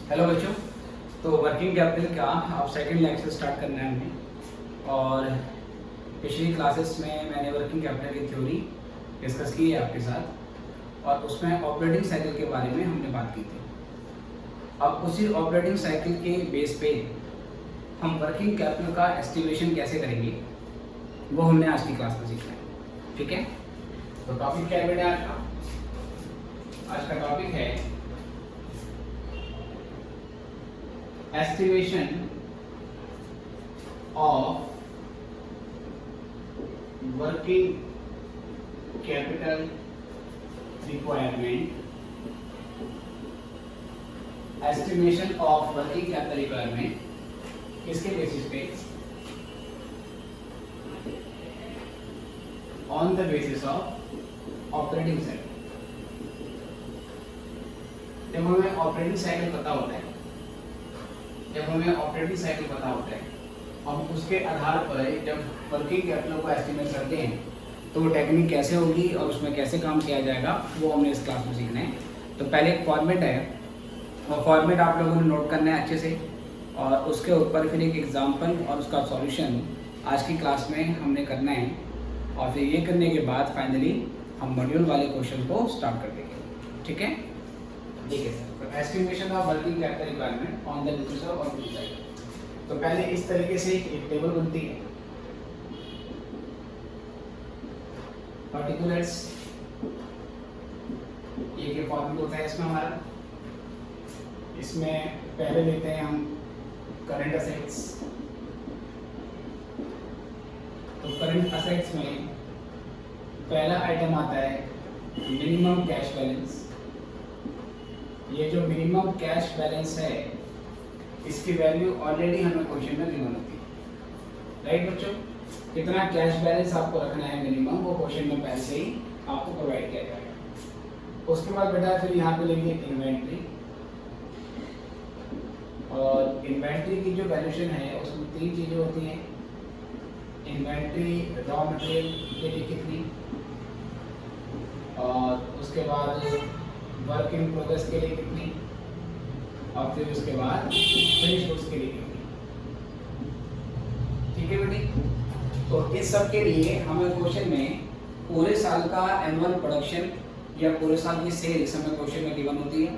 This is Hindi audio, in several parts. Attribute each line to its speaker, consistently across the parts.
Speaker 1: हेलो बच्चों। तो वर्किंग कैपिटल का अब सेकंड लेक्चर स्टार्ट करना है हमने। और पिछली क्लासेस में मैंने वर्किंग कैपिटल की थ्योरी डिस्कस की है आपके साथ, और उसमें ऑपरेटिंग साइकिल के बारे में हमने बात की थी। अब उसी ऑपरेटिंग साइकिल के बेस पे हम वर्किंग कैपिटल का एस्टिमेशन कैसे करेंगे वो हमने आज की क्लास में सीखना है। ठीक है, तो टॉपिक क्या है बेटा आज का? आज का टॉपिक है estimation of working capital requirement, estimation of working capital requirement किसके बेसिस पे? on the basis of operating cycle। जब हमें ऑपरेटिंग साइकिल पता होता है, हम उसके आधार पर जब वर्किंग कैपिटल को एस्टिमेट करते हैं तो वो टेक्निक कैसे होगी और उसमें कैसे काम किया जाएगा वो हमने इस क्लास में सीखना है। तो पहले एक फॉर्मेट है, वो फॉर्मेट आप लोगों ने नोट करना है अच्छे से, और उसके ऊपर फिर एक एग्जाम्पल और उसका सॉल्यूशन आज की क्लास में हमने करना है। और फिर ये करने के बाद फाइनली हम मॉड्यूल वाले क्वेश्चन को स्टार्ट कर देंगे। ठीक है सर। तो estimation of working capital requirement on the basis of operating cycle. तो पहले इस तरीके से एक टेबल बनती है, पार्टिकुलर्स ये के फॉर्मेट होता है इसमें हमारा। इसमें पहले लेते हैं हम करंट असेट्स। तो करंट असेट्स में पहला आइटम आता है मिनिमम कैश बैलेंस। ये जो मिनिमम कैश बैलेंस है इसकी वैल्यू ऑलरेडी हमें क्वेश्चन में गिवन होती है। राइट बच्चों, कितना कैश बैलेंस आपको रखना है मिनिमम, वो क्वेश्चन में पहले से ही आपको प्रोवाइड किया जाएगा। उसके बाद बेटा फिर यहाँ पे लेंगे इन्वेंट्री, और इन्वेंट्री की जो वैल्यूएशन है उसमें तीन चीज़ें होती हैं। इन्वेंट्री रॉ मटेरियल के लिए कितनी, और उसके बाद वर्क इन प्रोग्रेस के लिए कितनी, और फिर उसके बाद फिनिश गुड्स के लिए कितनी। ठीक है बेटी। तो इस सब के लिए हमें क्वेश्चन में पूरे साल का एनुअल प्रोडक्शन या पूरे साल की सेल्स हमें क्वेश्चन में गिवन होती है।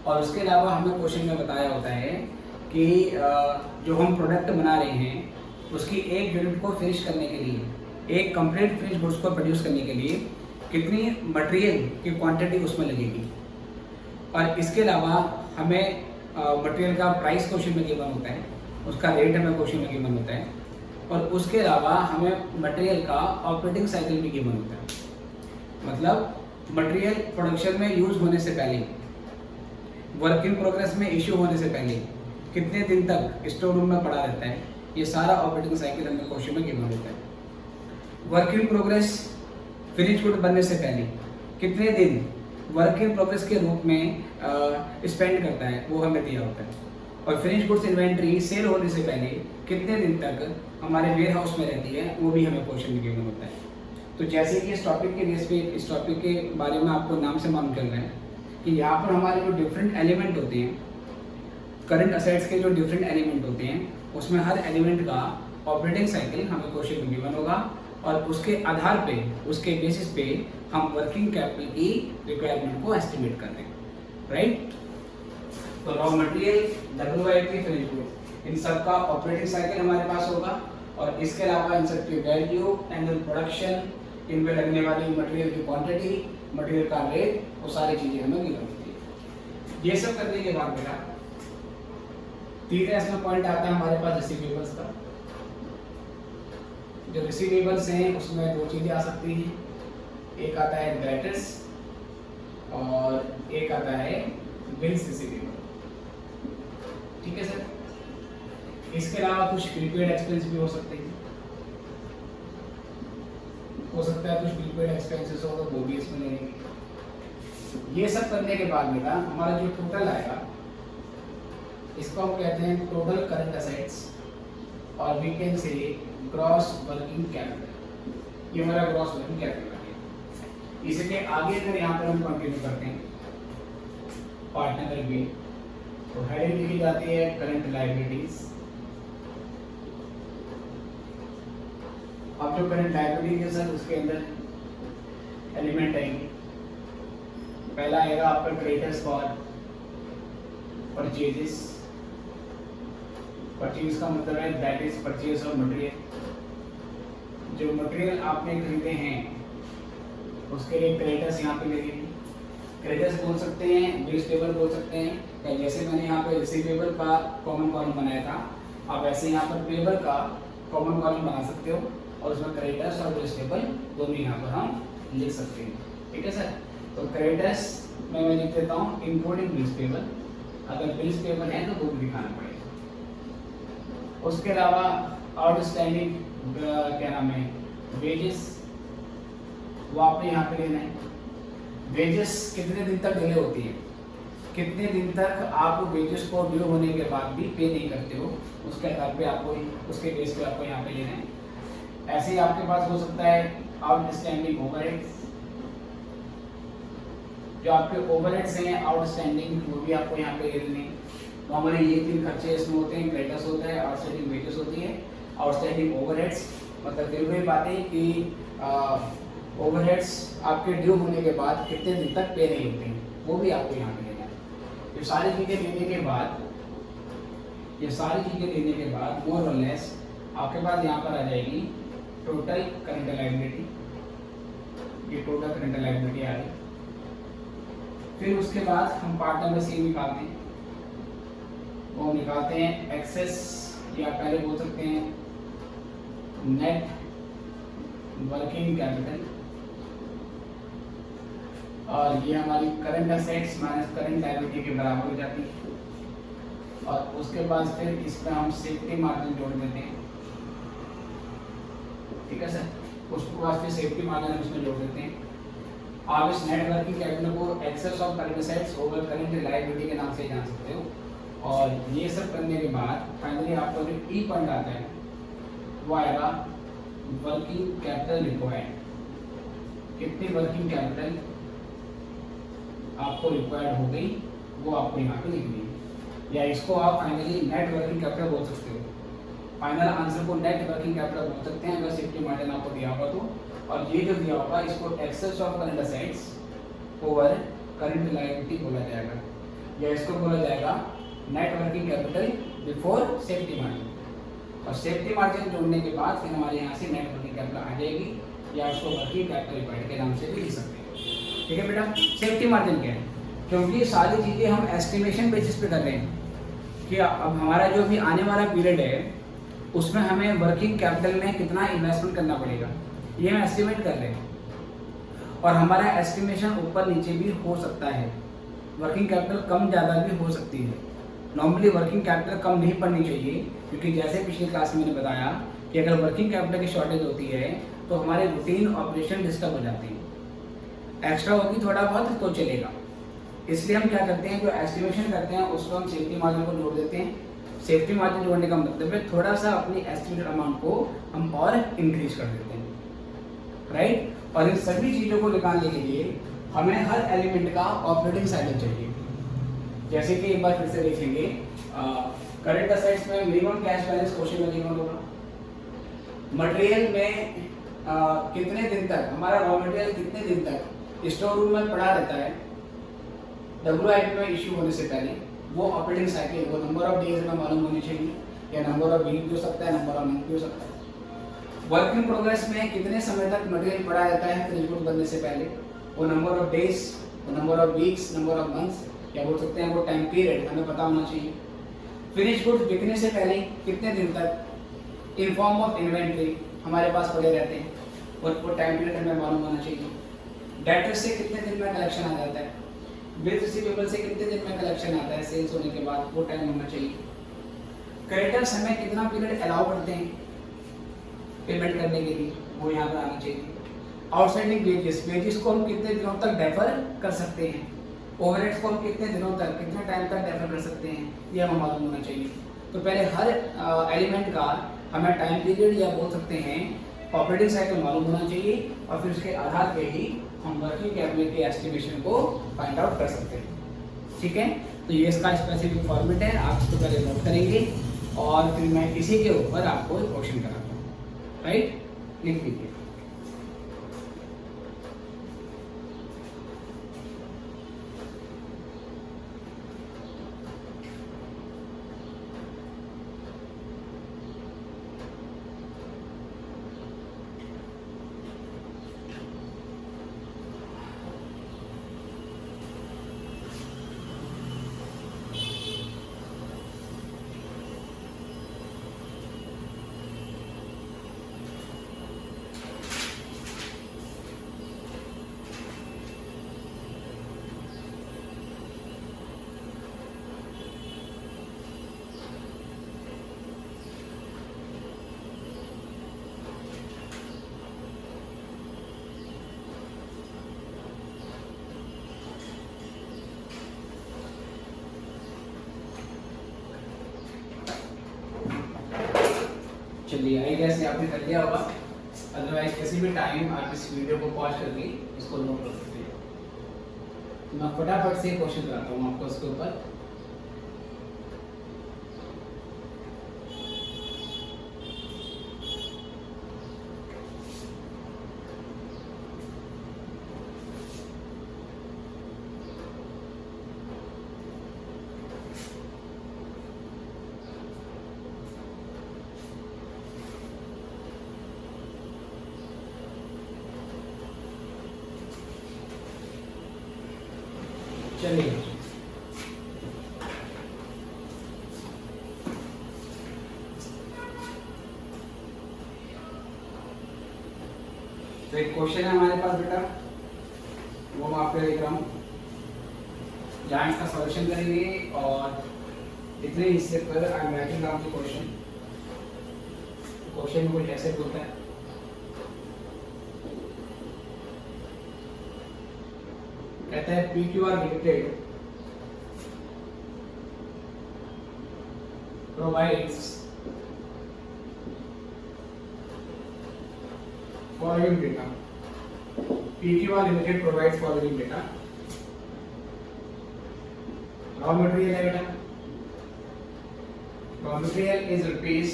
Speaker 1: और उसके अलावा हमें क्वेश्चन में बताया होता है कि जो हम प्रोडक्ट बना रहे हैं उसकी एक यूनिट को फिनिश करने के लिए, एक कंप्लीट फिनिश गुड्स को प्रोड्यूस करने के लिए कितनी मटेरियल की क्वांटिटी उसमें लगेगी। और इसके अलावा हमें मटेरियल का प्राइस क्वेश्चन में गिवन होता है, उसका रेट हमें क्वेश्चन में गिवन होता है, और उसके अलावा हमें मटेरियल का ऑपरेटिंग साइकिल भी गिवन होता है। मतलब मटेरियल प्रोडक्शन में यूज होने से पहले, वर्क इन प्रोग्रेस में इश्यू होने से पहले कितने दिन तक स्टोर रूम में पड़ा रहता है, ये सारा ऑपरेटिंग साइकिल हमें क्वेश्चन में गिवन होता है। Work in progress finish good बनने से पहले कितने दिन वर्क इन प्रोग्रेस के रूप में स्पेंड करता है वो हमें दिया होता है। और फिनिश गुड्स इन्वेंट्री सेल होने से पहले कितने दिन तक हमारे वेयर हाउस में रहती है वो भी हमें क्वेश्चन में गिवन होता है। तो जैसे कि इस टॉपिक के बेस पे, इस टॉपिक के बारे में आपको नाम से मालूम चल रहा है कि यहाँ पर हमारे जो डिफरेंट एलिमेंट होते हैं, करंट असेट्स के जो डिफरेंट एलिमेंट होते हैं उसमें हर एलिमेंट का ऑपरेटिंग साइकिल हमें क्वेश्चन में गिवन होगा, और उसके आधार पे, उसके बेसिस पे हम वर्किंग कैपिटल की रिक्वायरमेंट को एस्टिमेट कर देंगे। राइट। तो raw material, WIP, finish good, इन सब का ऑपरेटिंग साइकिल हमारे पास होगा, और इसके अलावा इन सब की वैल्यू, एनुअल प्रोडक्शन, इनमें लगने वाली मटेरियल की क्वांटिटी, मटेरियल का रेट, वो सारी चीजें हमें गिवन होती है। ये सब करने के बाद बेटा तीसरा इसमें पॉइंट आता है हमारे पास रिसीवेबल्स का। जो रिसीवेबल्स हैं उसमें दो चीज़ें आ सकती हैं, एक आता है डेटर्स और एक आता है बिल्स रिसीवेबल। ठीक है सर। इसके अलावा कुछ प्रीपेड एक्सपेंस भी हो सकते हैं, हो सकता है कुछ प्रीपेड एक्सपेंसेस हो तो वो भी इसमें लेंगे। ये सब करने के बाद बेटा हमारा जो टोटल आएगा इसको हम कहते हैं टोटल करंट असेट्स, और we can say gross working capital. ये हमारा ग्रॉस वर्किंग कैपिटल है। इसके आगे अगर यहाँ पर हम कंटिन्यू करते हैं पार्ट नंबर बी, तो हेडिंग लिखी जाती है करंट लायबिलिटीज। अब जो करंट लायबिलिटीज है सर उसके अंदर एलिमेंट आएंगे। पहला आएगा आपका क्रेडिटर्स फॉर परचेजेस। परचेज का मतलब है that is purchase of material. जो मटेरियल आपने खरीदे हैं उसके लिए क्रेडिटर्स यहाँ पे लगेंगे। क्रेडिटर्स बोल सकते हैं, बिल्स पेबल बोल सकते हैं, या जैसे मैंने यहाँ पे रिसीवेबल का कॉमन कॉलम बनाया था, आप ऐसे यहाँ पर पेबल का कॉमन कॉलम बना सकते हो और उसमें क्रेडिटर्स और बिल्स पेबल दोनों यहाँ पर हम लिख सकते हैं। ठीक है सर। तो क्रेडिटर्स में मैं लिख देता हूँ इंक्लूडिंग बिल्स पेबल। अगर बिल्स पेबल है तो वो भी दिखाना पड़ेगा। उसके अलावा आउटस्टैंडिंग क्या नाम है वेजेस, वो आपने यहाँ पे लेना है। वेजेस कितने दिन तक डिले होती है, कितने दिन तक आप वेजेस को ड्यू होने के बाद भी पे नहीं करते हो, उसके आधार पे आपको, उसके बेस पे आपको यहाँ पे लेना है। ऐसे ही आपके पास हो सकता है आउटस्टैंडिंग ओवरहेड्स। जो आपके ओवरहेड्स हैं आउटस्टैंडिंग, वो भी आपको यहाँ पे लेने हैं। नॉर्मली ये 3 खर्चे इसमें होते हैं, क्रेडिटर्स होता है, आउटस्टैंडिंग वेजेस होती है, आउटस्टैंडिंग ओवरहेड्स। मतलब फिर वही बात है कि ओवरहेड्स आपके ड्यू होने के बाद कितने दिन तक पे नहीं होते हैं, वो भी आपको यहाँ पे लेना है। ये सारी चीज़ें लेने के बाद, ये सारी चीज़ें लेने के बाद मोर और लेस आपके पास यहाँ पर आ जाएगी टोटल करंट लायबिलिटी। ये टोटल करंट लायबिलिटी आ गई। फिर उसके बाद हम पार्ट नंबर सी निकालते हैं। वो निकालते हैं एक्सेस, या पहले बोल सकते हैं नेट वर्किंग कैपिटल, और ये हमारी current assets minus current liability के बराबर हो जाती है। और उसके बाद फिर इसमें हम सेफ्टी मार्जिन जोड़ देते हैं। ठीक है सर। उसके बाद फिर सेफ्टी मार्जिन हम इसमें जोड़ देते हैं। आप इस नेट वर्किंग कैपिटल को excess of current assets over current liability के नाम से जान सकते हो। और ये सब करने के बाद फाइनली आपको जो ई फंड आता है वो आएगा वर्किंग कैपिटल रिक्वायर्ड। कितनी वर्किंग कैपिटल आपको रिक्वायर्ड हो गई वो आपको यहाँ पे लिखनी है, या इसको आप फाइनली नेट वर्किंग कैपिटल बोल सकते हो। फाइनल आंसर को नेट वर्किंग कैपिटल बोल सकते हैं अगर सेफ्टी मार्जिन आपको दिया होगा तो। और ये जो दिया होगा इसको excess of current assets over current liability बोला जाएगा, या इसको बोला जाएगा net working capital before safety margin. और सेफ्टी मार्जिन जोड़ने के बाद फिर हमारे यहाँ से नेट वर्किंग कैपिटल आ जाएगी, या उसको वर्किंग कैपिटल रिक्वायर्ड के नाम से भी लिख सकते हैं। ठीक है बेटा। सेफ्टी मार्जिन क्या है, क्योंकि सारी चीज़ें हम एस्टिमेशन बेसिस पे कर रहे हैं कि अब हमारा जो भी आने वाला पीरियड है उसमें हमें वर्किंग कैपिटल में कितना इन्वेस्टमेंट करना पड़ेगा, ये हम एस्टिमेट कर रहे हैं। और हमारा एस्टिमेशन ऊपर नीचे भी हो सकता है, वर्किंग कैपिटल कम ज़्यादा भी हो सकती है। नॉर्मली वर्किंग कैपिटल कम नहीं पड़नी चाहिए, क्योंकि जैसे पिछली क्लास में मैंने बताया कि अगर वर्किंग कैपिटल की शॉर्टेज होती है तो हमारे रूटीन ऑपरेशन डिस्टर्ब हो जाते हैं। एक्स्ट्रा होगी थोड़ा बहुत तो चलेगा, इसलिए हम क्या करते हैं, जो एस्टिमेशन करते हैं उसको हम सेफ्टी मार्जिन को जोड़ देते हैं। सेफ्टी मार्जिन जोड़ने का मतलब है थोड़ा सा अपनी एस्टिमेटेड अमाउंट को हम और इंक्रीज कर देते हैं, राइट। और इन सभी चीज़ों को निकालने के लिए हमें हर एलिमेंट का ऑपरेटिंग साइकिल चाहिए। जैसे कि एक बार फिर से देखेंगे, करंट असेट्स में मिनिमम कैश बैलेंस क्वेश्चन में गिवन होगा। मटेरियल में कितने दिन तक हमारा रॉ मटेरियल कितने दिन तक स्टोर रूम में पड़ा रहता है WIP में इश्यू होने से पहले, वो ऑपरेटिंग साइकिल, वो नंबर ऑफ डेज में मालूम होनी चाहिए, या नंबर ऑफ वीक भी हो सकता है, नंबर ऑफ मंथ भी हो सकता है। वर्क इन प्रोग्रेस में कितने समय तक मटेरियल पड़ा रहता है फिनिश गुड बनने से पहले, वो नंबर ऑफ डेज, वो number of weeks, number of months, या बोल सकते हैं वो टाइम पीरियड हमें पता होना चाहिए। फिनिश गुड बिकने से पहले कितने दिन तक इन फॉर्म ऑफ इन्वेंट्री हमारे पास पड़े रहते हैं, और वो टाइम पीरियड हमें मालूम होना चाहिए। डेटर्स से कितने दिन में कलेक्शन आ जाता है, बिल्स रिसीवेबल से कितने दिन में कलेक्शन आता है सेल्स होने के बाद, वो टाइम होना चाहिए। क्रेडिटर्स हमें कितना पीरियड अलाउ करते हैं पेमेंट करने के लिए, वो यहाँ पर आना चाहिए। आउटस्टैंडिंग वेजेस, वेजेस को हम कितने दिनों तक डेफर कर सकते हैं, ओवरहेड्स को हम कितने दिनों तक, कितने टाइम तक डेफर कर सकते हैं, ये हमें मालूम होना चाहिए। तो पहले हर एलिमेंट का हमें टाइम पीरियड या बोल सकते हैं ऑपरेटिंग साइकिल मालूम होना चाहिए, और फिर उसके आधार पे ही हम वर्किंग कैपिटल के एस्टिमेशन को फाइंड आउट कर सकते हैं। ठीक है। तो ये इसका स्पेसिफिक फॉर्मेट है, आप इसको पहले नोट करेंगे और फिर मैं इसी के ऊपर आपको क्वेश्चन कराता हूँ, राइट? लिख लीजिए। चलिए, आई गेस आपने कर लिया होगा, अदरवाइज किसी भी टाइम आप इस वीडियो को पॉज करके इसको नोट कर सकते हैं। मैं फटाफट से क्वेश्चन कराता हूँ आपको इसके ऊपर। चलिए, तो एक क्वेश्चन है हमारे पास बेटा, वो मैं आपको लिख रहा हूँ, जहाँ इसका सॉल्यूशन करेंगे और इतने हिस्से पर I am writing down the question. Question में कुछ ऐसे बोलता है, कहता है PQR limited provides following data. PQR Limited provides following data. Raw material है बेटा, raw material is rupees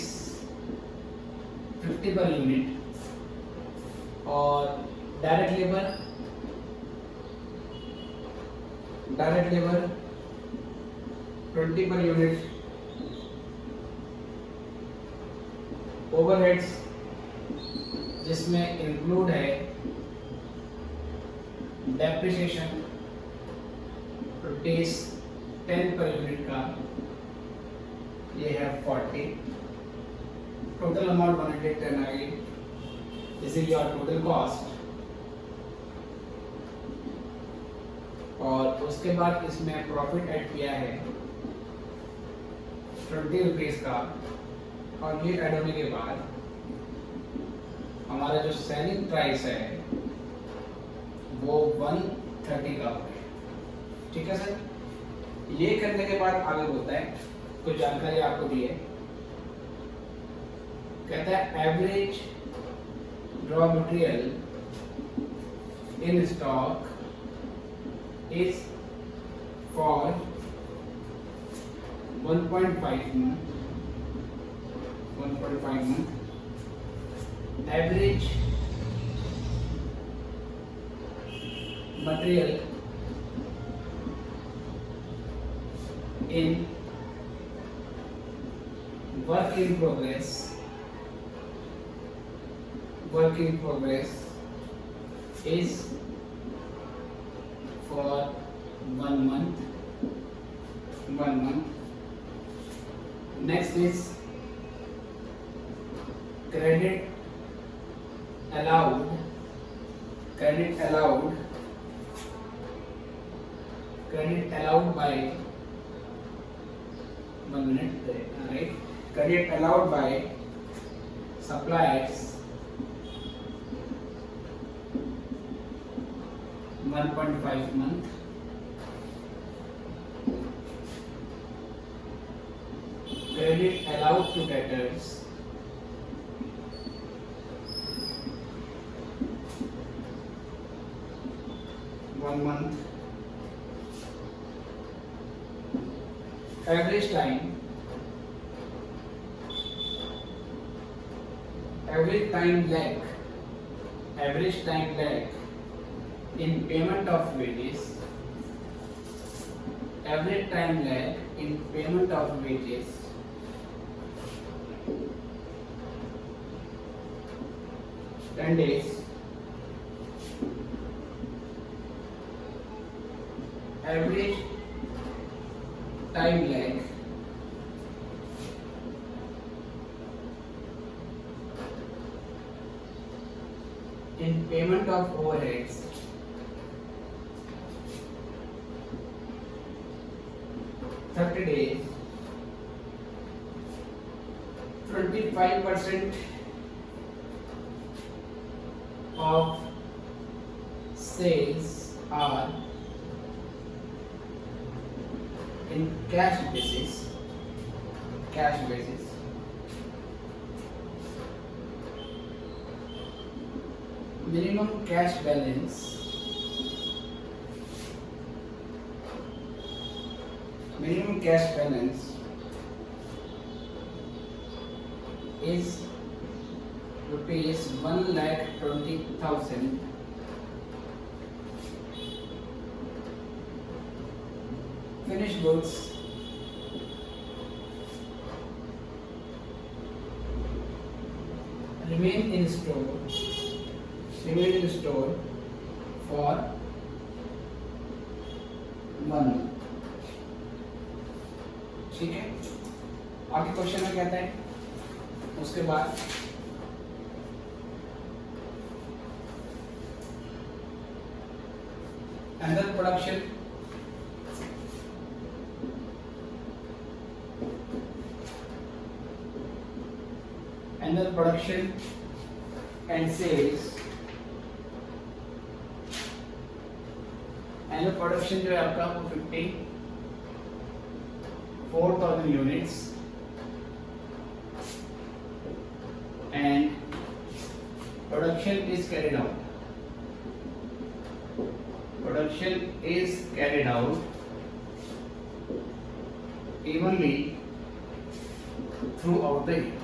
Speaker 1: 50 per unit और direct labor 20 per unit, overheads जिसमें इंक्लूड है डेप्रिसिएशन रुपीज 10 पर यूनिट का, ये है 40। टोटल अमाउंट 110 आ गई, this is your total cost. और उसके बाद इसमें प्रॉफिट ऐड किया है 20 रुपीज का, और ये ऐड होने के बाद हमारा जो सेलिंग प्राइस है वो 130 का हो गया। ठीक है सर, ये करने के बाद आगे बोलता है, कुछ जानकारी आपको दी है, कहता है average raw material in stock is for 1.5 month, average material in work in progress is for 1 month. Next is credit allowed by 1 minute, right? Credit allowed by suppliers 1.5 month. Credit allowed to debtors 1 month. Average time lag in payment of wages, average time lag in payment of wages 10 days, average time lag in payment of overheads 30 days, 25% of sales are in cash basis, minimum cash balance is rupees 1,20,000. Finished goods remain in store for 1 month. ठीक है, आगे क्वेश्चन में कहता है उसके बाद another production and sales, annual production जो है आपका वो 54,000 units and production is carried out evenly throughout the year.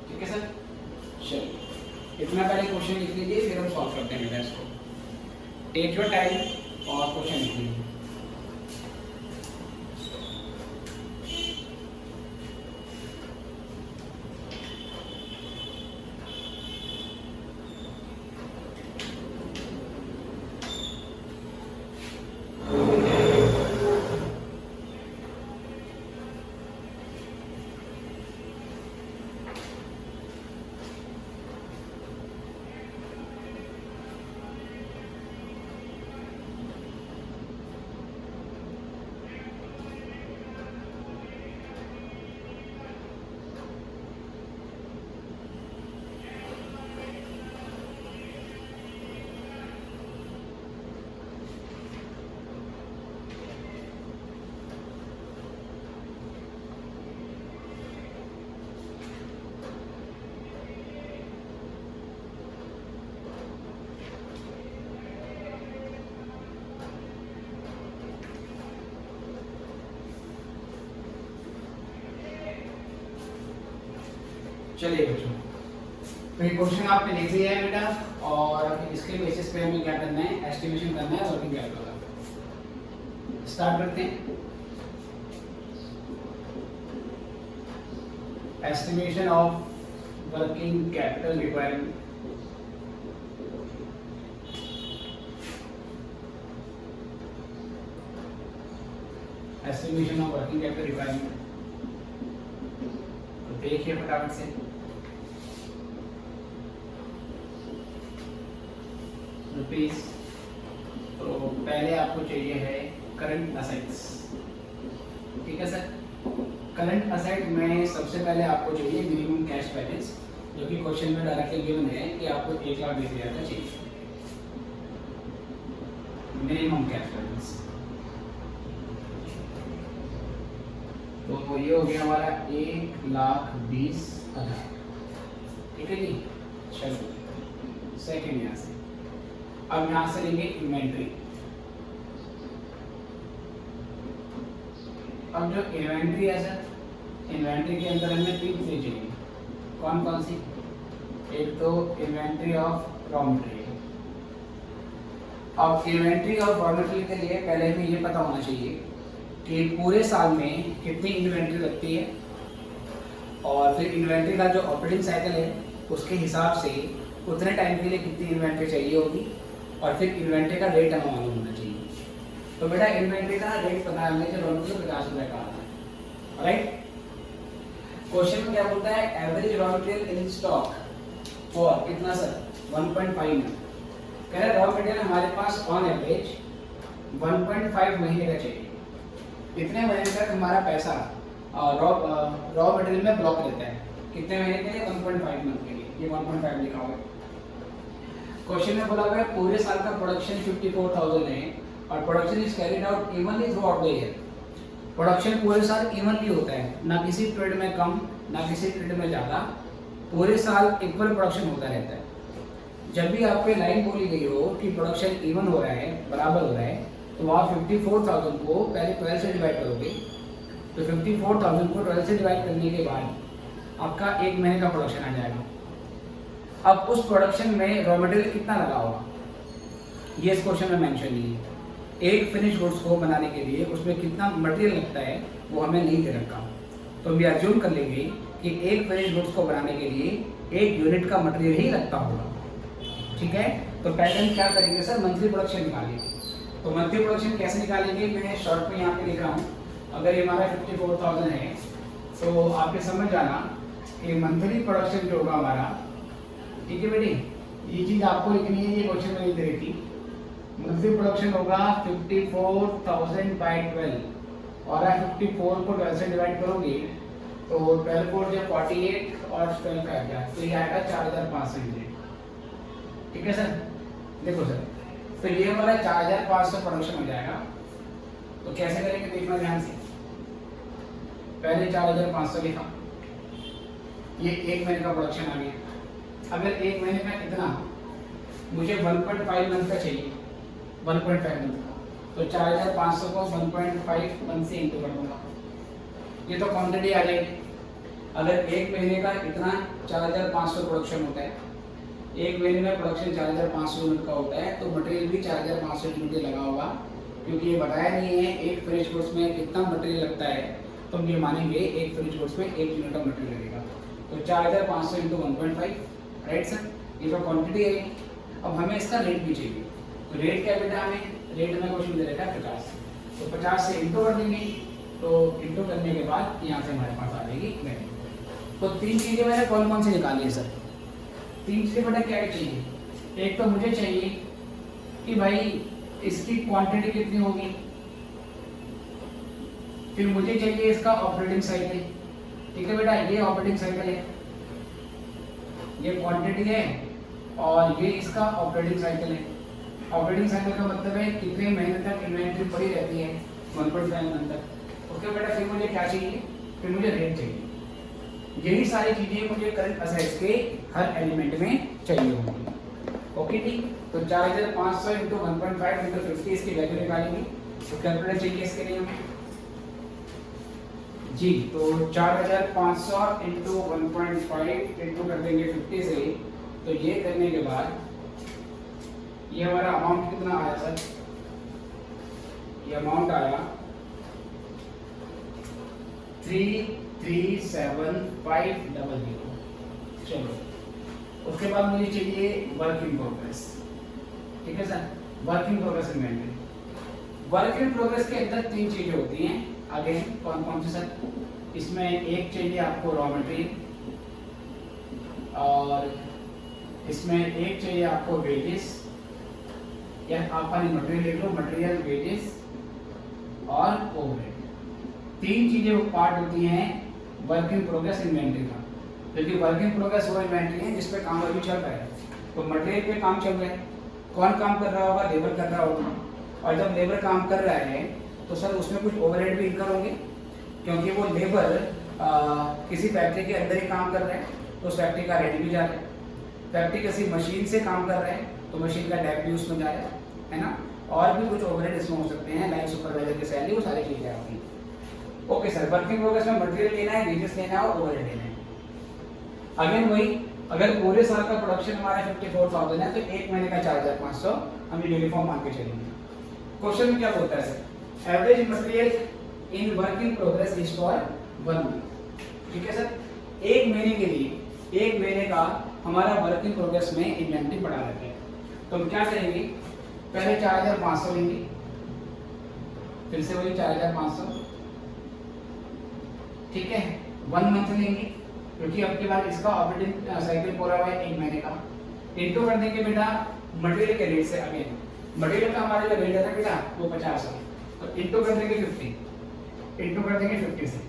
Speaker 1: ठीक है सर, चलिए इतना पहले क्वेश्चन लिख लीजिए, फिर हम सॉल्व करते हैं इसको। टेक योर टाइम और क्वेश्चन लिख लीजिए। चलिए बच्चों, तो ये क्वेश्चन आपने लिख लिया है बेटा, और इसके बेसिस पे हमें क्या करना है, एस्टिमेशन करना है वर्किंग कैपिटल का। स्टार्ट करते हैं। Estimation of working capital requirement. Estimation of working capital requirement, तो देखिए फटाफट से। रुपीस, तो पहले आपको चाहिए है करंट असेट्स। ठीक है सर, करंट असेट में सबसे पहले आपको चाहिए मिनिमम कैश बैलेंस, जो कि क्वेश्चन में डायरेक्टली गिवन है कि आपको 1,20,000 का चाहिए मिनिमम कैश बैलेंस। तो ये हो गया हमारा 1,20,000। ठीक है जी, चलो सेकेंड यहाँ से। अब यहाँ से लेंगे इन्वेंट्री। अब जो इन्वेंट्री है सर, इन्वेंट्री के अंदर हमें 3 चीज़ें चाहिए। कौन कौन सी? एक तो इन्वेंट्री ऑफ रॉ मटेरियल। अब इन्वेंट्री ऑफ रॉ मटेरियल के लिए पहले हमें ये पता होना चाहिए कि पूरे साल में कितनी इन्वेंट्री लगती है, और फिर इन्वेंट्री का जो ऑपरेटिंग साइकिल है उसके हिसाब से उतने टाइम के लिए कितनी इन्वेंट्री चाहिए होगी, और फिर इन्वेंट्री का रेट हमें मालूम होना चाहिए। तो बेटा इन्वेंट्री का रेट पता है कि रॉ मटेरियल 50 रुपये का आता है, राइट। क्वेश्चन में क्या बोलता है? Average raw material in stock for कितना सर? 1.5 में। कह रहे रॉ मटेरियल हमारे पास ऑन एवरेज 1.5 महीने का चाहिए। इतने महीने तक हमारा पैसा रॉ मटेरियल में ब्लॉक रहता है। कितने महीने के लिए? 1.5 मंथ के लिए। ये 1.5 लिखा हुआ है। क्वेश्चन में बोला हुआ है पूरे साल का प्रोडक्शन 54,000 है और production is carried out evenly through out the year. Production पूरे साल इवनली होता है, ना किसी पीरियड में कम ना किसी पीरियड में ज़्यादा, पूरे साल इक्वल प्रोडक्शन होता रहता है। जब भी आपको लाइन बोली गई हो कि प्रोडक्शन इवन हो रहा है, बराबर हो रहा है, तो आप 54,000 को पहले 12 से डिवाइड करोगे। तो 54,000 को 12 से डिवाइड करने के बाद आपका एक महीने का प्रोडक्शन आ जाएगा। अब उस प्रोडक्शन में रॉ मटेरियल कितना लगा होगा, ये इस क्वेश्चन में मेंशन नहीं है। एक फिनिश गुड्स को बनाने के लिए उसमें कितना मटेरियल लगता है वो हमें नहीं दे रखा। तो हम अज्यूम कर लेंगे कि एक फिनिश गुड्स को बनाने के लिए 1 यूनिट का मटेरियल ही लगता होगा, ठीक है। तो पहले हम क्या करेंगे सर? मंथली प्रोडक्शन निकालेंगे। तो मंथली प्रोडक्शन कैसे निकालेंगे? मैं शॉर्ट में यहाँ पे लिख रहा हूँ। अगर ये हमारा 54,000 है तो आपके समझ जाना कि मंथली प्रोडक्शन जो होगा हमारा, ठीक है बेटी, ये चीज़ आपको लिखनी है, ये क्वेश्चन में नहीं दे रही थी। मंथली प्रोडक्शन होगा 54,000 बाई 12 और आप 54 को 12 से डिवाइड करोगे तो 12 4 जो 48 और 12 का आएगा, तो ये आएगा 4,500 यूनिट, ठीक है सर। देखो सर, तो ये हमारा 4,500 प्रोडक्शन हो जाएगा। तो कैसे करेंगे देखना ध्यान से। पहले 4,500 लिखा, ये एक महीने का प्रोडक्शन आ गया। अगर एक महीने का इतना मुझे 1.5 मंथ का चाहिए, 1.5 मंथ का, तो 4,500 को 1.5 मंथ से इंटू कर दूंगा, ये तो क्वांटिटी आ जाएगी। अगर एक महीने का इतना 4,500 प्रोडक्शन होता है, एक महीने में प्रोडक्शन 4,500 यूनिट का होता है, तो मटेरियल भी 4,500 यूनिट लगा होगा, क्योंकि ये बताया नहीं है एक फिनिश गुड्स में कितना मटेरियल लगता है। तो हम ये मानेंगे एक फिनिश गुड्स में 1 यूनिट का मटेरियल लगेगा। तो 4,500 इंटू 1.5, राइट सर, ये तो क्वांटिटी है। अब हमें इसका रेट भी चाहिए। तो रेट क्या बेटा? हमें रेट में क्वेश्चन दे रखा है 50, तो 50 से इंटू कर देंगे। तो इंटू करने के बाद यहाँ से हमारे पास आ जाएगी वैल्यू। तो 3 चीज़ें मैंने कौन कौन सी निकाली है सर? 3 चीज़ें बेटा क्या चाहिए? एक तो मुझे चाहिए कि भाई इसकी क्वांटिटी कितनी होगी, फिर मुझे चाहिए इसका ऑपरेटिंग साइकिल, ठीक है बेटा, ये ऑपरेटिंग साइकिल है, ये क्वांटिटी है और ये इसका ऑपरेटिंग साइकिल है। ऑपरेटिंग साइकिल का मतलब है कितने महीने तक इन्वेंट्री पड़ी रहती है, 1.5 मंथ तक। ओके बेटा, फिर मुझे क्या चाहिए? फिर मुझे रेट चाहिए। यही सारी चीजें मुझे करंट असेट्स के हर एलिमेंट में चाहिए होंगी। ओके ठीक, तो 4,500 इंटू 1.5 इंटू 50 इसकी वैल्यू निकालेंगे। तो कैलकुलेटर चाहिए इसके लिए हमें जी। तो 4,500 इंटू 1.5 इंटू कर देंगे 50 से। तो ये करने के बाद ये हमारा अमाउंट कितना आया सर? ये अमाउंट आया 337,500। चलो, उसके बाद मुझे चाहिए वर्क इन प्रोग्रेस, ठीक है sir, work in progress inventory. Work in progress के अंदर 3 चीजें होती हैं। आगे कौन कौन सी सर? इसमें एक चाहिए आपको रॉ मटेरियल, और इसमें एक चाहिए आपको वेजेस, या आप मटेरियल लिख लो, मटेरियल, वेजेस और ओवरहेड। 3 चीजें पार्ट होती हैं वर्क इन प्रोग्रेस इन्वेंटरी का। क्योंकि वर्क इन प्रोग्रेस वो इन्वेंटरी है जिसपे काम अभी चल रहा है। तो मटेरियल पे काम चल रहा है, कौन काम कर रहा होगा? लेबर कर रहा होगा। और जब लेबर काम कर रहा है तो सर उसमें कुछ ओवरहेड भी इनकर होंगे, क्योंकि वो लेबर किसी फैक्ट्री के अंदर ही काम कर रहे हैं, तो उस फैक्ट्री का रेंट भी जा रहा है। फैक्ट्री किसी मशीन से काम कर रहे हैं तो मशीन का डेप भी उसमें जा रहा है ना। और भी कुछ ओवरहेड इसमें हो सकते हैं, लाइन सुपरवाइजर की सैलरी, वो सारी चीज़ें आती हैं। ओके सर, वर्किंग प्रोग्रेस में मटेरियल लेना है, वेजेस लेना है और ओवरहेड लेना है। अगेन वही, अगर पूरे साल का प्रोडक्शन हमारा 54,000 है तो एक महीने का 4,500 हम यूनिफॉर्म मान के चलेंगे। क्वेश्चन में क्या बोलता है sir, average material in working progress is for 1 month. ठीक है सर, एक महीने के लिए, एक महीने का हमारा वर्किंग प्रोग्रेस में इन्वेंटरी पड़ा रहता है, तो हम क्या करेंगे, पहले 4,500 लेंगे, फिर से वही 4,500, ठीक है, 1 मंथ लेंगे क्योंकि अब के बाद इसका ऑपरेटिंग साइकिल पूरा हुआ है एक महीने का, इंटू कर देंगे बेटा मटेरियल के रेट से। अगेन मटेरियल का हमारा जो रेट है ना बेटा वो 50 है, तो इंटू कर देंगे 50, इंटू कर देंगे 50 से।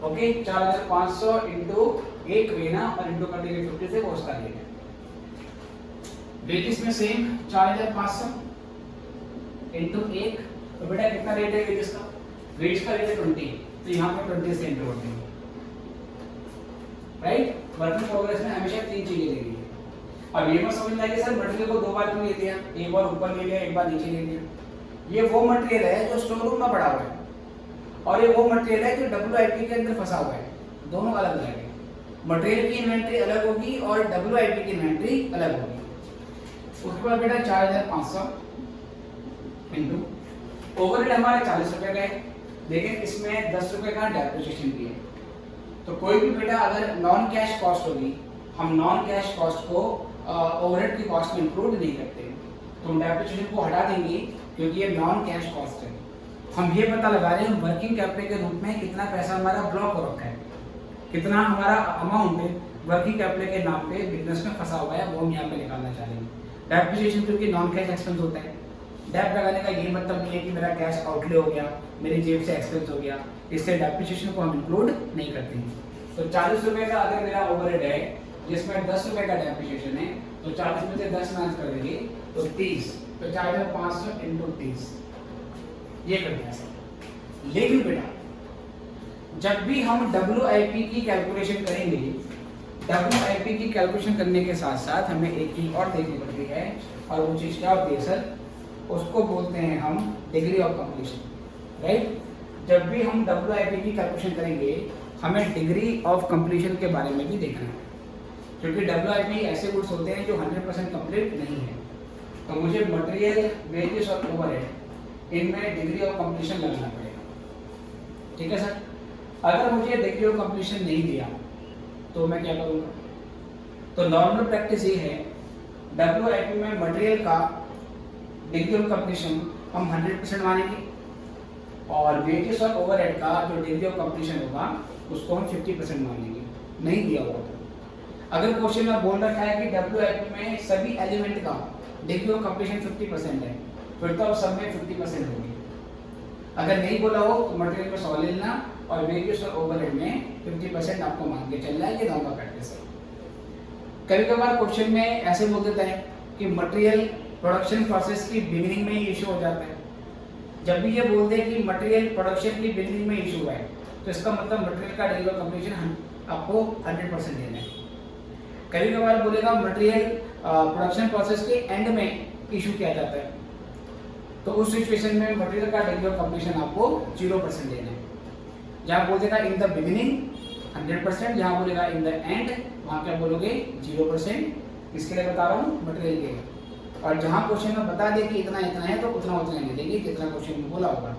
Speaker 1: ओके, 4,500 इंटू एक महीना और इंटू कर देंगे 50 से, वो उसका रेट है। वेजेस में सेम 4,500 इंटू एक, तो बेटा कितना रेट है वेजेस का, वेज का रेट है 20, तो यहाँ पे 20 से इंटू कर देंगे। राइट, वर्किंग प्रोग्रेस में हमेशा 3 चीजें लेनी है। अब ये मत समझना कि सर मटेरियल को 2 बार क्यों ले दिया, एक बार ऊपर ले लिया एक बार नीचे ले लिया। ये वो मटेरियल है जो स्टोर रूम में पड़ा हुआ है और ये वो मटेरियल है जो WIP के अंदर फंसा हुआ है, दोनों अलग अलग है। मटेरियल की इन्वेंट्री अलग होगी और WIP की इन्वेंट्री अलग होगी। उसके बाद बेटा 4,500 इंटू ओवरहेड हमारे 40 रुपए का है, लेकिन इसमें 10 रुपए का डेप्रिसिएशन भी है। तो कोई भी बेटा अगर नॉन कैश कॉस्ट होगी, हम नॉन कैश कॉस्ट को ओवरहेड की कॉस्ट में इंक्लूड नहीं करते, तो हम डेप्रिसिएशन को हटा देंगे क्योंकि ये नॉन कैश कॉस्ट है। हम ये पता लगा रहे हैं वर्किंग कैपिटल के रूप में कितना पैसा हमारा ब्लॉक हो रखा है, कितना हमारा अमाउंट वर्किंग कैपिटल के नाम पे बिजनेस में फंसा हुआ है, वो हम यहाँ पे निकालना चाह रहे हैं। डेप्रिसिएशन क्योंकि नॉन कैश एक्सपेंस होता है, डेप लगाने का ये मतलब नहीं है कि मेरा कैश आउटले हो गया, मेरी जेब से एक्सपेंस हो गया, इससे डेप्रिसिएशन को हम इंक्लूड नहीं करते हैं। तो 40 रुपए का अगर मेरा ओवरहेड है जिसमें 10 रुपए का डेप्रिसिएशन है, तो 40 में से 10 माइनस कर देंगे तो 30, तो 4,500 इंटू 30 ये कर दिया सर। लेकिन बेटा जब भी हम WIP की कैलकुलेशन करेंगे, WIP की कैलकुलेशन करने के साथ साथ हमें एक चीज और देखनी पड़ती है, और वो चीज क्या होती है सर, उसको बोलते हैं हम डिग्री ऑफ कंप्लीशन। राइट, जब भी हम WIP की कैलकुलेशन करेंगे हमें डिग्री ऑफ कंप्लीशन के बारे में भी देखना है, क्योंकि WIP ऐसे गुड्स होते हैं जो 100% कंप्लीट नहीं है। तो मुझे मटेरियल, वेजेस और ओवरहेड इनमें डिग्री ऑफ कंप्लीशन लगाना पड़ेगा। ठीक है सर, अगर मुझे डिग्री ऑफ कंप्लीशन नहीं दिया तो मैं क्या करूँगा, तो नॉर्मल प्रैक्टिस ये है WIP में मटेरियल का डिग्री ऑफ कंप्लीशन हम 100% मानेंगे और वेजेस और ओवरहेड का जो डिग्री ऑफ कंप्लीशन होगा उसको हम 50% मानेंगे, नहीं दिया हुआ तो। अगर क्वेश्चन में बोल रखा है कि WIP में सभी एलिमेंट का डिग्री ऑफ कंप्लीशन 50% है, फिर तो सब में 50% होगी। अगर नहीं बोला हो तो मटेरियल में 100 ले लेना और वेजेस और ओवरहेड में 50% आपको मान के चलना है, ये नॉर्मल प्रैक्टिस है। कभी कभार क्वेश्चन में ऐसे बोल देता है कि मटेरियल प्रोडक्शन प्रोसेस की बिगिनिंग में ही इशू हो जाता है। जब भी ये बोल दे कि मटेरियल प्रोडक्शन की बिगिनिंग में इशू है, तो इसका मतलब मटेरियल का डिग्री ऑफ कंप्लीशन आपको 100% देना है। कभी कभार बोलेगा मटेरियल प्रोडक्शन प्रोसेस के एंड में इशू किया जाता है, तो उस सिचुएशन में मटेरियल का डिग्री ऑफ कंप्लीशन आपको 0% देना है। जहाँ बोल देगा इन द बिगिनिंग 100%, जहाँ बोलेगा इन द एंड वहाँ क्या बोलोगे 0%। इसके लिए बता रहा हूँ मटेरियल के। और जहाँ क्वेश्चन में बता दे कि इतना इतना है तो उतना उतना ले लेंगे जितना क्वेश्चन में बोला होगा।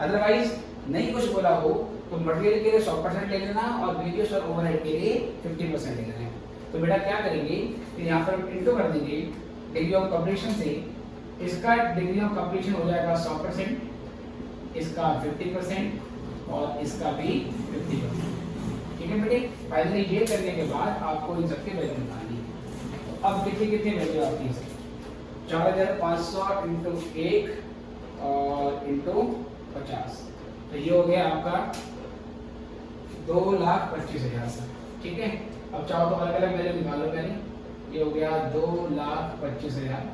Speaker 1: अदरवाइज नहीं कुछ बोला हो तो मटेरियल के लिए 100% ले लेना और वेजेस और ओवरहेड के लिए 50% ले लेना है। तो बेटा क्या करेंगे, यहाँ पर इंटू कर देंगे डिग्री ऑफ कंप्लीशन से। इसका डिग्री ऑफ कंप्लीशन हो जाएगा 100%, इसका 50% और इसका भी 50%। ठीक है बेटे, फाइनली ये करने के बाद आपको इन सबके वैल्यू निकालनी है। अब कितनी कितनी वैल्यू आती है, 4,500 इंटू 1 और इंटू 50, तो ये हो गया आपका 2,25,000। ठीक है, अब चाहो तो अलग अलग वैल्यू निकालो पहले। ये हो गया 2,25,000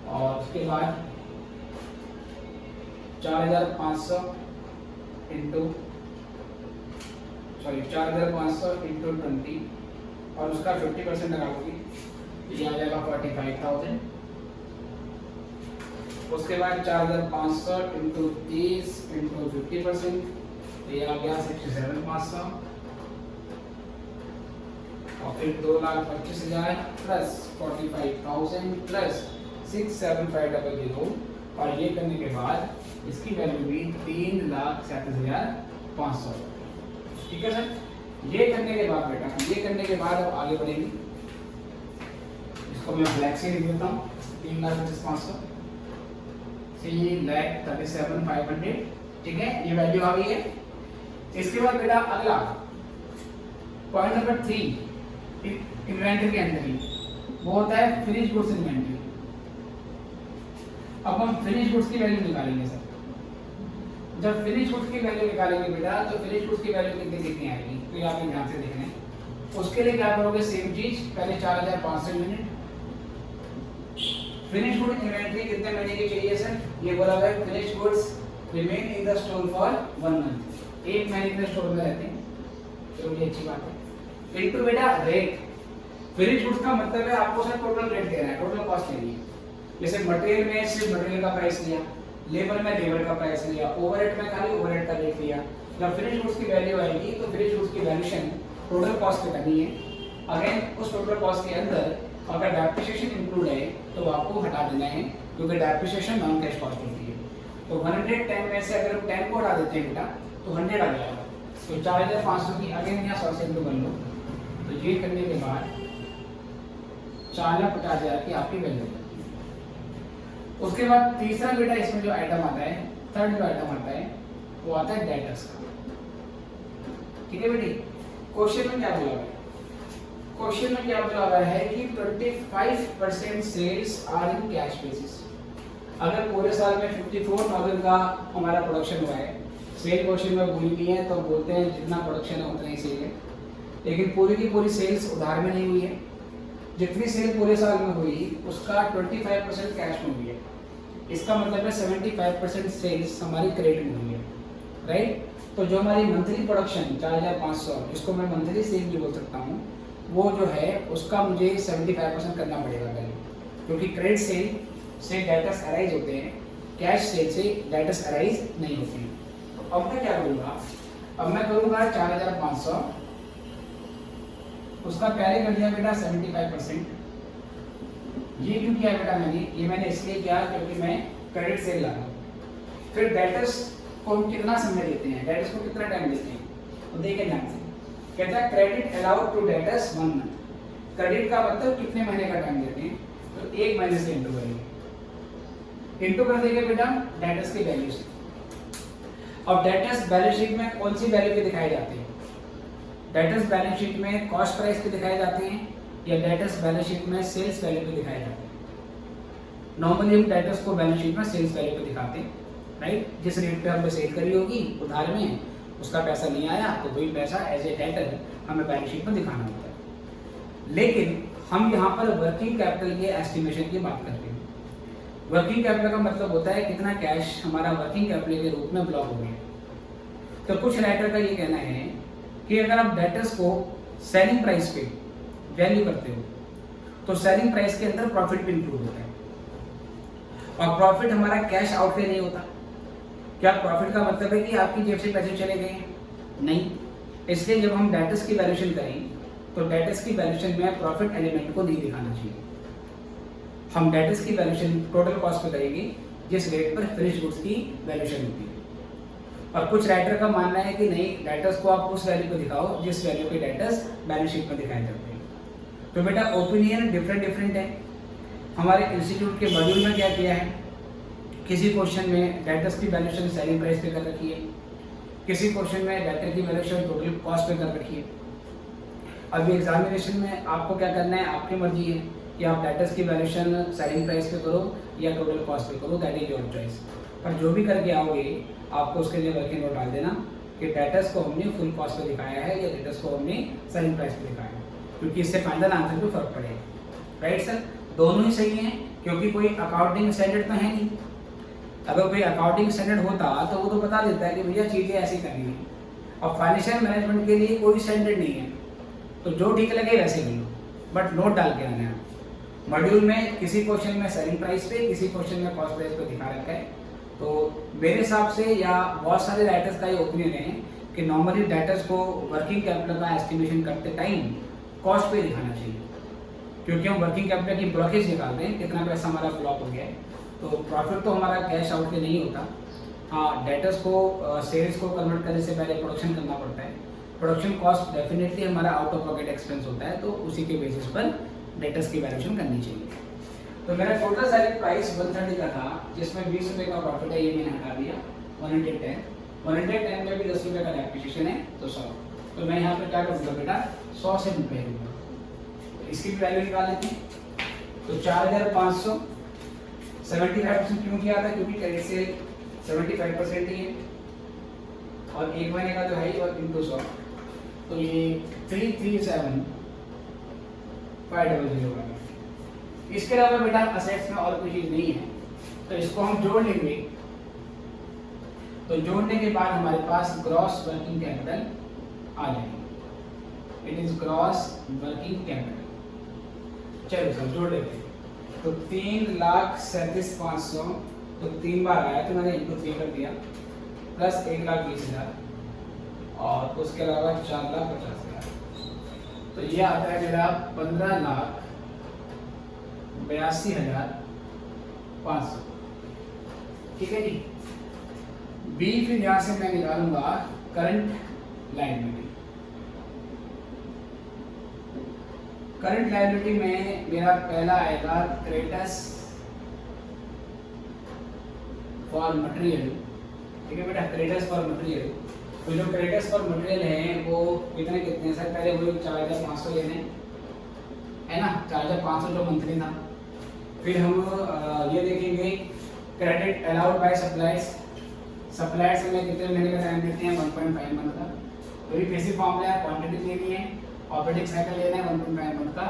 Speaker 1: और उसके बाद 4,500 इंटू 20 और उसका 50% लगाओगे, ये आ जाएगा 45,000। उसके बाद 4500 इंटू 30 इंटू 50%, तो ये आ गया 67,500, और फिर 2,25,000 प्लस 45,000 प्लस 67500, और ये करने के बाद इसकी वैल्यू भी 3,37,500। ठीक है सर, ये करने के बाद बेटा, ये करने के बाद अब आगे बढ़ेंगे। इसको मैं ब्लैक से लिख देता हूँ, 3,37,500, 3,37,500। ठीक है, ये वैल्यू आ गई है। इसके बाद बेटा अगला पॉइंट नंबर 3 इन्वेंटरी के अंदर ही वो होता है फिनिश गुड्स इन्वेंटरी। अब हम फिनिश गुड्स की वैल्यू निकालेंगे सर। जब फिनिश गुड्स की वैल्यू निकालेंगे बेटा, तो फिनिश गुड्स की वैल्यू कितनी आएगी, तो ये आप ध्यान से देखना है। उसके लिए क्या करोगे, सेम चीज, पहले 4,500 यूनिट। फिनिश गुड इन्वेंटरी कितने महीने की चाहिए सर, ये बोला गया finish goods remain in the store for 1 month, 1 महीने के स्टोर में रहते हैं, चलो ये अच्छी बात है। इनटू बेटा रेट, फिनिश गुड्स का मतलब है आपको सर टोटल रेट देना है, टोटल कॉस्ट लेनी है। जैसे मटेरियल में सिर्फ मटेरियल का प्राइस लिया, लेबर में लेबर का प्राइस लिया, ओवरहेड में खाली ओवरहेड का रेट लिया। जब फिनिश गुड्स की वैल्यू आएगी तो फिनिश गुड्स की वैल्यूएशन टोटल कॉस्ट पे करनी है। अगेन उस टोटल कॉस्ट के अंदर अगर डेप्रिसिएशन इंक्लूड है तो आपको हटा देना है, क्योंकि डेप्रिसिएशन नॉन कैश कॉस्ट होती है। तो 110 में से अगर हम 10 को हटा देते हैं बेटा तो 100 आ जाएगा। तो 4,500 की अगेन यहाँ 100 से इंटू कर लो, तो ये करने के बाद 4,50,000 की आपकी वैल्यू। उसके बाद तीसरा बेटा इसमें जो आइटम आता है, थर्ड जो आइटम आता है वो आता है डेटर्स का। ठीक है बेटी, क्वेश्चन में क्या बोला गया, क्वेश्चन में क्या बोला गया है कि 25% sales are in cash basis. अगर पूरे साल में 54,000 का हमारा प्रोडक्शन हुआ है, सेल क्वेश्चन में भूल गई है तो बोलते हैं जितना प्रोडक्शन है उतना ही सेल है, लेकिन पूरी की पूरी सेल्स उधार में नहीं हुई है। जितनी सेल पूरे साल में हुई उसका 25% कैश में हुई है। इसका मतलब है 75% सेल्स हमारी क्रेडिट में हुई है, राइट। तो जो हमारी मंथली प्रोडक्शन 4,500, इसको मैं मंथली सेल भी बोल सकता हूँ, वो जो है उसका मुझे 75% करना पड़ेगा पहले, क्योंकि क्रेडिट सेल से डेटर्स अराइज होते हैं, कैश सेल से डेटर्स अराइज नहीं होते हैं। तो अब मैं क्या करूँगा, अब मैं करूँगा 4,500, उसका पहले कर दिया बेटा 75%। ये क्यों किया बेटा मैंने, ये मैंने इसलिए किया क्योंकि मैं क्रेडिट सेल ला रहा हूँ। फिर डेटर्स को हम कितना समय देते हैं, डेटर्स को कितना टाइम देते हैं, तो देखें ध्यान से। कहता है credit allowed to debtors 1 month. Credit का मतलब कितने महीने का टाइम देते हैं, तो 1 महीने से इंटू करेंगे। इंटू कर देंगे बेटा डेटर्स की वैल्यू से। अब डेटर्स बैलेंस शीट में कौन सी वैल्यू पे दिखाए जाते हैं, डेटर्स बैलेंस शीट में कॉस्ट प्राइस पे दिखाए जाते हैं या डेटर्स बैलेंस शीट में सेल्स वैल्यू पे दिखाए जाते हैं। नॉर्मली हम डेटर्स को बैलेंस शीट में सेल्स वैल्यू पे दिखाते हैं, राइट। जिस रेट पे हमने सेल करी होगी उधार में, उसका पैसा नहीं आया तो वही पैसा एज ए डेटर हमें बैलेंस शीट में दिखाना होता है। लेकिन हम यहाँ पर वर्किंग कैपिटल के एस्टिमेशन की बात करते हैं। वर्किंग कैपिटल का मतलब होता है कितना कैश हमारा वर्किंग कैपिटल के रूप में ब्लॉक हो गया। तो कुछ राइटर का ये कहना है कि अगर आप डेटर्स को सेलिंग प्राइस पे वैल्यू करते हो तो सेलिंग प्राइस के अंदर प्रॉफिट भी इंक्लूड होता है, और प्रॉफिट हमारा कैश आउटले नहीं होता। क्या प्रॉफिट का मतलब है कि आपकी जेब से पैसे चले गए? नहीं। इसलिए जब हम डेटर्स की वैल्यूएशन करें तो डेटर्स की वैल्यूएशन में प्रॉफिट एलिमेंट को नहीं दिखाना चाहिए। हम डेटर्स की वैल्यूएशन टोटल कॉस्ट पे करेंगे जिस रेट पर फिनिश गुड्स की वैल्यूएशन होती है। और कुछ राइटर का मानना है कि नहीं, डेटर्स को आप उस वैल्यू पे दिखाओ जिस वैल्यू पे डेटर्स बैलेंस शीट में दिखाए जाते हैं। तो बेटा ओपिनियन डिफरेंट है। हमारे इंस्टीट्यूट के मॉड्यूल में क्या किया है, किसी क्वेश्चन में डेटर्स की वैल्यूएशन सेलिंग प्राइस पे कर रखी है, किसी क्वेश्चन में डेटर की वैल्यूएशन टोटल कॉस्ट पे कर रखी है। अभी एग्जामिनेशन में आपको क्या करना है, आपकी मर्जी है कि आप डेटर्स की वैल्यूएशन सेलिंग प्राइस पे करो या टोटल कॉस्ट पे करो, दैट इज योर चॉइस। पर जो भी करके आओगे आपको उसके लिए वर्किंग नोट डाल देना कि डेटर्स को हमने फुल कॉस्ट पे दिखाया है या डेटर्स को हमने सेलिंग प्राइस पे दिखाया है, क्योंकि इससे फाइनल आंसर पे फर्क पड़ेगा। राइट सर, दोनों ही सही हैं, क्योंकि कोई अकाउंटिंग स्टैंडर्ड तो है नहीं। अगर कोई अकाउंटिंग स्टैंडर्ड होता तो वो तो बता देता है कि भैया चीज़ें ऐसी करनी है। अब फाइनेंशियल मैनेजमेंट के लिए कोई स्टैंडर्ड नहीं है, तो जो ठीक लगे वैसे कर लो, बट नोट डाल के आना है। मॉड्यूल में किसी क्वेश्चन में सेलिंग प्राइस पे, किसी क्वेश्चन में कॉस्ट प्राइस पे दिखा रखा है। तो मेरे हिसाब से या बहुत सारे राइटर्स का ये ओपिनियन है कि नॉर्मली राइटर्स को वर्किंग कैपिटल का एस्टिमेशन करते टाइम कॉस्ट पे दिखाना चाहिए, क्योंकि हम वर्किंग कैपिटल की ब्लॉकेज निकालते हैं, कितना पैसा हमारा ब्लॉक हो गया है। तो प्रॉफिट तो हमारा कैश आउट पे नहीं होता। हाँ, डेटर्स को सेल्स को कन्वर्ट करने से पहले प्रोडक्शन करना पड़ता है। प्रोडक्शन कॉस्ट डेफिनेटली हमारा आउट ऑफ पॉकेट एक्सपेंस होता है, तो उसी के बेसिस पर डेटर्स की वैल्यूएशन करनी चाहिए। तो मेरा टोटल सेलिंग प्राइस 130 का था, जिसमें 20 रुपये का प्रॉफिट है, ये मैंने हटा दिया। 110 में भी 10 रुपये का डेप्रिसिएशन है, तो 100। तो मैं यहाँ पर क्या करूँगा बेटा, 100 से रुपये दूँगा। तो इसकी भी वैल्यू निकाल लेते हैं। तो 4500 75% क्यों किया था, क्योंकि क्रेडिट से 75% ही है, और एक महीने का तो है ही, और इंटू 100, तो ये 337500 होगा। इसके अलावा बेटा असेट्स में और कोई चीज नहीं है, तो इसको हम जोड़ लेंगे। तो जोड़ने के बाद हमारे पास ग्रॉस वर्किंग कैपिटल आ जाएगी। It is gross working capital. चलो सर जोड़ लेते हैं। तो 3,37,500, तो 3 बार आया तो मैंने इंटू 3 कर दिया, प्लस 1,20,000, और उसके अलावा 4,50,000। तो ये आता है मेरा 15,82,500। ठीक है जी। बी फिर यहाँ से मैं निकालूंगा करंट लायबिलिटी। करंट लायबिलिटी में मेरा पहला आएगा क्रेडिटर्स फॉर मटेरियल। ठीक है बेटा, क्रेडिटर्स फॉर मटेरियल। तो जो क्रेडिटर्स फॉर मटेरियल हैं वो कितने कितने सर, पहले वो 4,500 लेने है ना, 4,500 जो मंथली था। फिर हम ये देखेंगे credit allowed by suppliers. Suppliers हमें कितने महीने का टाइम देते हैं, 1.5 मंथ का। वेरी बेसिक फॉर्मूला है, क्वांटिटी लेनी है, ऑपरेटिंग साइकिल लेना है 1.5 मंथ का,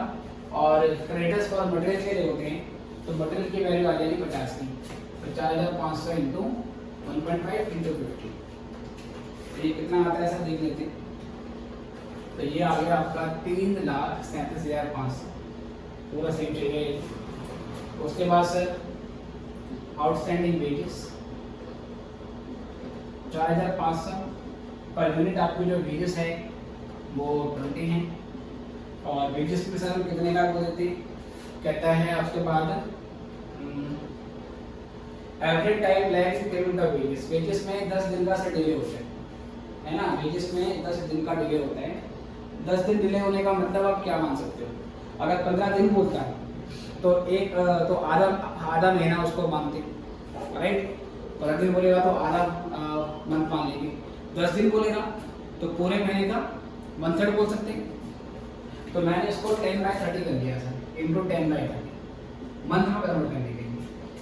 Speaker 1: और क्रेडिटर्स फॉर मटेरियल के लिए होते हैं, तो मटेरियल की वैल्यू आ जाएगी 50 की। तो 4,500 इंटू 1.5 इंटू 50, ये कितना आता है सर देख लेते हैं। तो ये आ गया आपका 3,37,500, पूरा सेम चाहिए। उसके बाद sir outstanding wages 4,500 per unit. आपकी जो वेजेस है वो 20 हैं, और वेजेस में सर हम कितने का वो देते हैं, कहता है उसके बाद average time lags payment of wages. Wages में 10 दिन का सर डिले होता है ना, वेजेस में 10 दिन का डिले होता है। 10 दिन डिले होने का मतलब आप क्या मान सकते हो, अगर 15 दिन बोलता है तो तो आधा महीना उसको मानते, राइट। 15 दिन बोलेगा तो आधा मंथ मान लेंगे। 10 दिन बोलेगा तो पूरे महीने का 1/3 बोल सकते हैं। तो मैंने इसको 10/30 कर दिया सर, इंटू 10/30 मंथ में कन्वर्ट करने के लिए,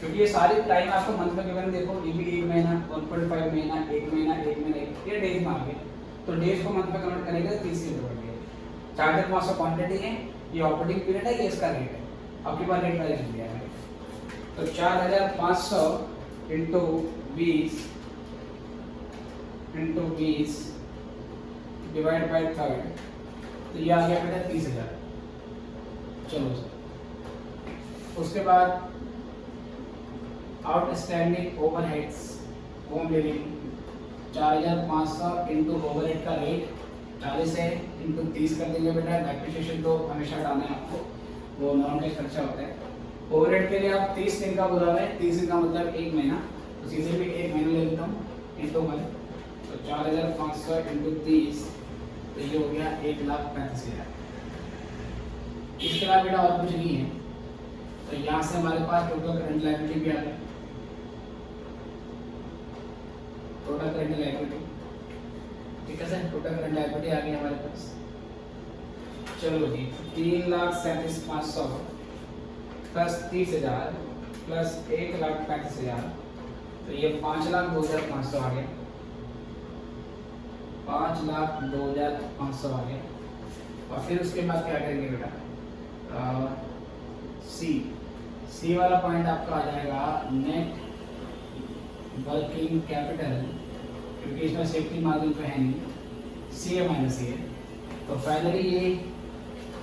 Speaker 1: क्योंकि ये सारी टाइम आपको मंथ में गिवन। देखो ये भी 1 महीना, 1.5 महीना, 1 महीना, 1 महीना, ये डेज में आ गए। तो डेज को मंथ में कन्वर्ट करेंगे तो 30 दिन बढ़ गए। 4,500 क्वांटिटी है, ये ऑपरेटिंग पीरियड है, ये इसका रेट है। आपके पास रेट वाइज दिया है। तो 4,500 इंटू 20 डिवाइड बाय 3rd, तो ये आ गया बेटा 30,000। चलो सर, उसके बाद आउटस्टैंडिंग ओवरहेड्स वो हम ले लेंगे। 4,500 इंटू ओवरहेड का रेट 40 है, इंटू 30 कर देंगे बेटा। डेप्रिसिएशन तो हमेशा डालना है आपको, वो नॉर्मल खर्चा होता है। ओवरहेड के लिए आप 30 दिन का बोला है, 30 दिन का मतलब 1 महीना, तो सीधे भी 1 महीना ले लेता हूँ इंटू 1। तो 4,500 इंटू 30, तो ये हो गया 1,35,000। इसके अलावा बेटा और कुछ नहीं है। तो यहाँ से हमारे पास टोटल करंट लायबिलिटी भी आ गया, टोटल करंट लायबिलिटी। ठीक है सर, टोटल करंट लायबिलिटी आ गई हमारे पास। चलो जी, 3,37,500 प्लस 30,000 प्लस 1,35,000, तो ये 5,02,500 आ गया। 5,02,500 आ गया। और फिर उसके बाद क्या करेंगे बेटा, सी वाला पॉइंट आपका आ जाएगा नेट वर्किंग कैपिटल, क्योंकि इसमें सेफ्टी मार्जिन तो है नहीं, सी ए माइनस सी है। तो फाइनली ये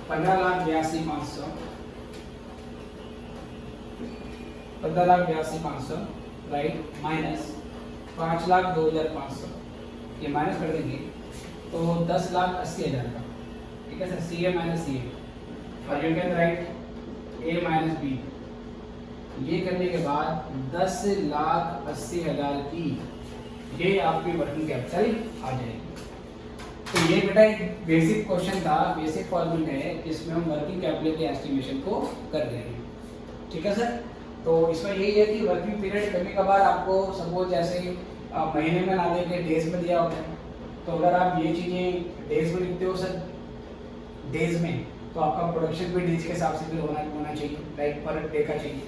Speaker 1: 15,82,500 15,82,500 राइट, माइनस 5,02,500, ये माइनस कर देंगे तो 10,80,000 का, ठीक है sir, C A minus C A, और you can write A minus B. ये करने के बाद 10,80,000 की ये आपकी वर्किंग कैपिटल आ जाएगी। तो ये बेटा एक बेसिक क्वेश्चन था, बेसिक फॉर्मूला है जिसमें हम वर्किंग कैपिटल के एस्टिमेशन को कर रहे हैं, ठीक है सर। तो इसमें यही है कि वर्किंग पीरियड कभी कभार आपको सपोज जैसे महीने में ना दे के डेज में दिया होता है, तो अगर आप ये चीज़ें डेज में लिखते हो सर, डेज में, तो आपका प्रोडक्शन भी डेज के हिसाब से फिर होना चाहिए, राइट, पर डे का चाहिए,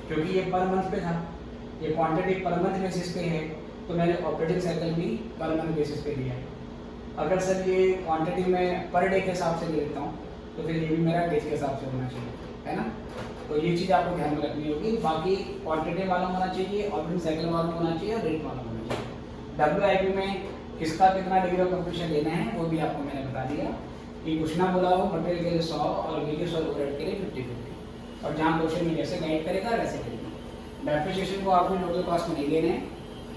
Speaker 1: क्योंकि ये पर मंथ पे था, ये क्वांटिटी पर मंथ बेसिस पे है, तो मैंने ऑपरेटिंग साइकिल भी पर मंथ बेसिस पे लिया है। अगर सर ये क्वांटिटी में पर डे के हिसाब से ले लेता हूँ तो फिर ये भी मेरा डेज के हिसाब से होना चाहिए, है ना। तो ये चीज़ आपको ध्यान में रखनी होगी। बाकी क्वांटिटी मालूम होना चाहिए, ऑपरेटिंग साइकिल मालूम होना चाहिए और रेट मालूम होना चाहिए। WIP में किसका कितना डिग्री ऑफ कंप्लीशन लेना है वो भी आपको मैंने बता दिया कि कुछ ना बोला हो, मटेरियल के लिए 100 और वेरियस और ओवरहेड के लिए 50-50, और जहाँ क्वेश्चन में जैसे गाइड करेगा वैसे करेगा। डेप्रिसिएशन को आपने टोटल कॉस्ट में नहीं लेना है,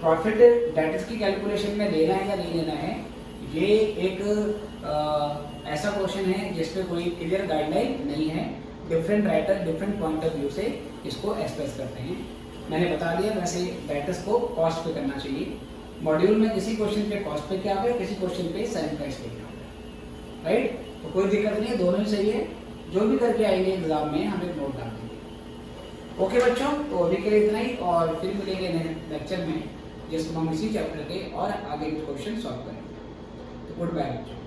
Speaker 1: प्रॉफिट डेट्स की कैलकुलेशन में लेना है या नहीं लेना है, ये एक ऐसा क्वेश्चन है जिस पे कोई क्लियर गाइडलाइन नहीं है। Different writer different point of view से इसको एक्सप्रेस करते हैं। मैंने बता दिया वैसे राइटर्स को कॉस्ट पे करना चाहिए। मॉड्यूल में किसी क्वेश्चन पे कॉस्ट पे क्या है, किसी क्वेश्चन पे सेलिंग प्राइस पे क्या है, राइट। तो कोई दिक्कत नहीं है, दोनों ही सही है। जो भी करके आएंगे एग्जाम में हम एक नोट डाल देंगे। ओके बच्चों, तो अभी के लिए इतना ही, और फिर मिलेंगे लेक्चर में जिसमें हम इसी चैप्टर के और आगे के क्वेश्चन सॉल्व करेंगे। तो गुड बाय बच्चों।